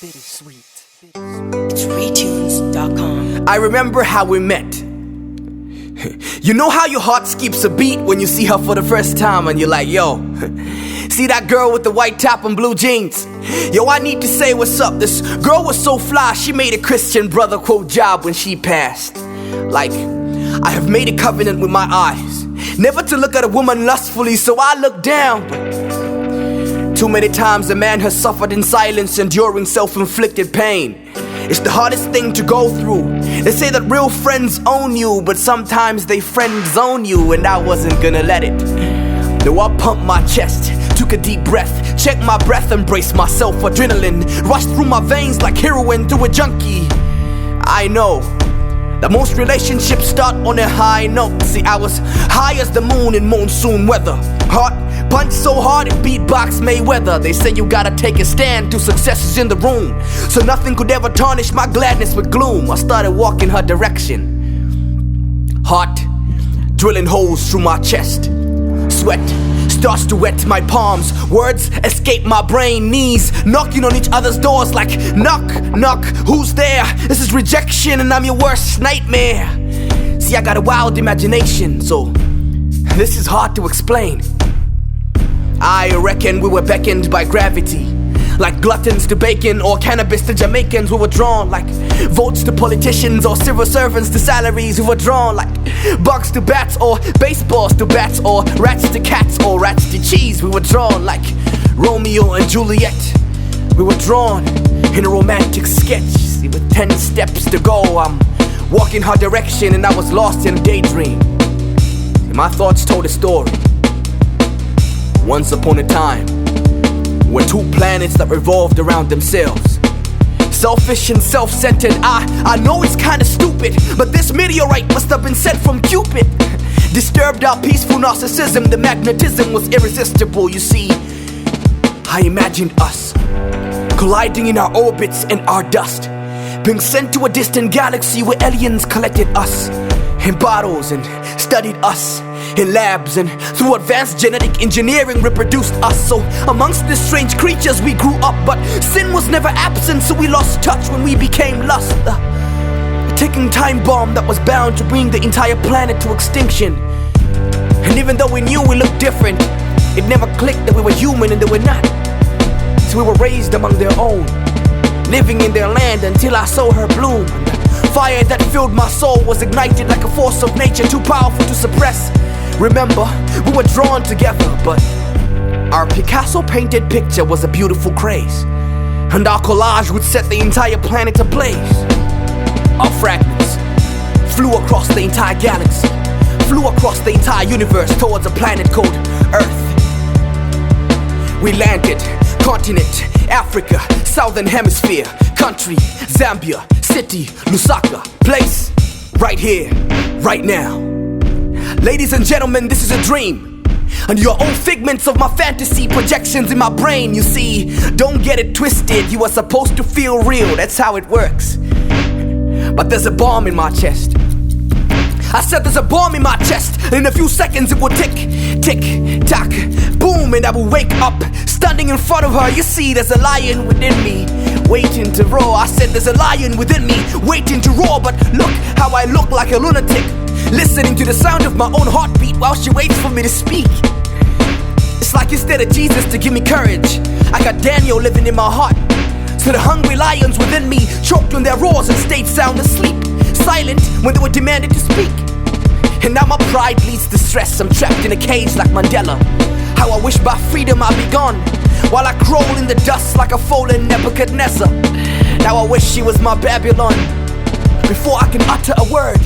bittersweet. It's Retunes.com. I remember how we met. You know how your heart skips a beat when you see her for the first time and you're like, yo, see that girl with the white top and blue jeans? Yo, I need to say what's up. This girl was so fly, she made a Christian brother quote job when she passed. Like, I have made a covenant with my eyes, never to look at a woman lustfully, so I look down. Too many times a man has suffered in silence, enduring self-inflicted pain. It's the hardest thing to go through. They say that real friends own you, but sometimes they friend zone you, and I wasn't gonna let it. No, I pumped my chest, took a deep breath, checked my breath, embraced myself. Adrenaline rushed through my veins like heroin through a junkie. I know that most relationships start on a high note. See, I was high as the moon in monsoon weather. Heart punched so hard it beatbox Mayweather. They say you gotta take a stand till success is in the room, so nothing could ever tarnish my gladness with gloom. I started walking her direction. Heart drilling holes through my chest. Sweat starts to wet my palms. Words escape my brain. Knees knocking on each other's doors like knock, knock, who's there? This is rejection and I'm your worst nightmare. See, I got a wild imagination, so this is hard to explain. I reckon we were beckoned by gravity, like gluttons to bacon or cannabis to Jamaicans. We were drawn like votes to politicians or civil servants to salaries. We were drawn like bugs to bats or baseballs to bats or rats to cats or rats to cheese. We were drawn like Romeo and Juliet. We were drawn in a romantic sketch. See, with 10 steps to go, I'm walking her direction and I was lost in a daydream. And my thoughts told a story. Once upon a time, we're two planets that revolved around themselves. Selfish and self-centered, I know it's kinda stupid, but this meteorite must have been sent from Cupid. Disturbed our peaceful narcissism, the magnetism was irresistible. You see, I imagined us colliding in our orbits and our dust, being sent to a distant galaxy where aliens collected us in bottles and studied us in labs, and through advanced genetic engineering reproduced us. So amongst these strange creatures we grew up, but sin was never absent, so we lost touch when we became lust. A ticking time bomb that was bound to bring the entire planet to extinction. And even though we knew we looked different, it never clicked that we were human and they were not. So we were raised among their own, living in their land until I saw her bloom. Fire that filled my soul was ignited like a force of nature, too powerful to suppress. Remember, we were drawn together, but our Picasso painted picture was a beautiful craze, and our collage would set the entire planet ablaze. Our fragments flew across the entire galaxy, flew across the entire universe towards a planet called Earth. We landed, continent, Africa, Southern Hemisphere, country, Zambia, city, Lusaka, place, right here, right now. Ladies and gentlemen, this is a dream, and you're all figments of my fantasy, projections in my brain. You see, don't get it twisted, you are supposed to feel real, that's how it works. But there's a bomb in my chest. I said there's a bomb in my chest, and in a few seconds it will tick, tick, tack, boom, and I will wake up, standing in front of her. You see, there's a lion within me, waiting to roar. I said there's a lion within me, waiting to roar, but look how I look like a lunatic, listening to the sound of my own heartbeat while she waits for me to speak. It's like instead of Jesus to give me courage, I got Daniel living in my heart. So the hungry lions within me choked on their roars and stayed sound asleep, silent when they were demanded to speak. And now my pride leads to stress. I'm trapped in a cage like Mandela. How I wish by freedom I'd be gone, while I crawl in the dust like a fallen Nebuchadnezzar. Now I wish she was my Babylon. Before I can utter a word,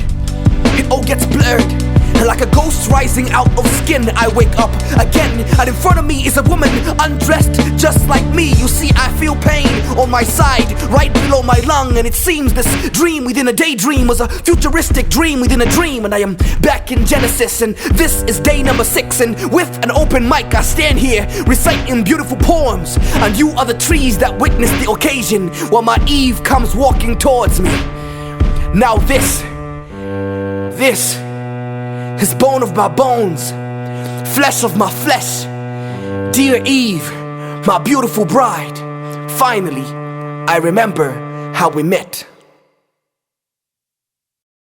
it all gets blurred, and like a ghost rising out of skin, I wake up again, and in front of me is a woman undressed just like me. You see, I feel pain on my side, right below my lung, and it seems this dream within a daydream was a futuristic dream within a dream. And I am back in Genesis, and this is day number 6, and with an open mic I stand here reciting beautiful poems, and you are the trees that witness the occasion while my Eve comes walking towards me. Now this is bone of my bones, flesh of my flesh. Dear Eve, my beautiful bride, finally I remember how we met.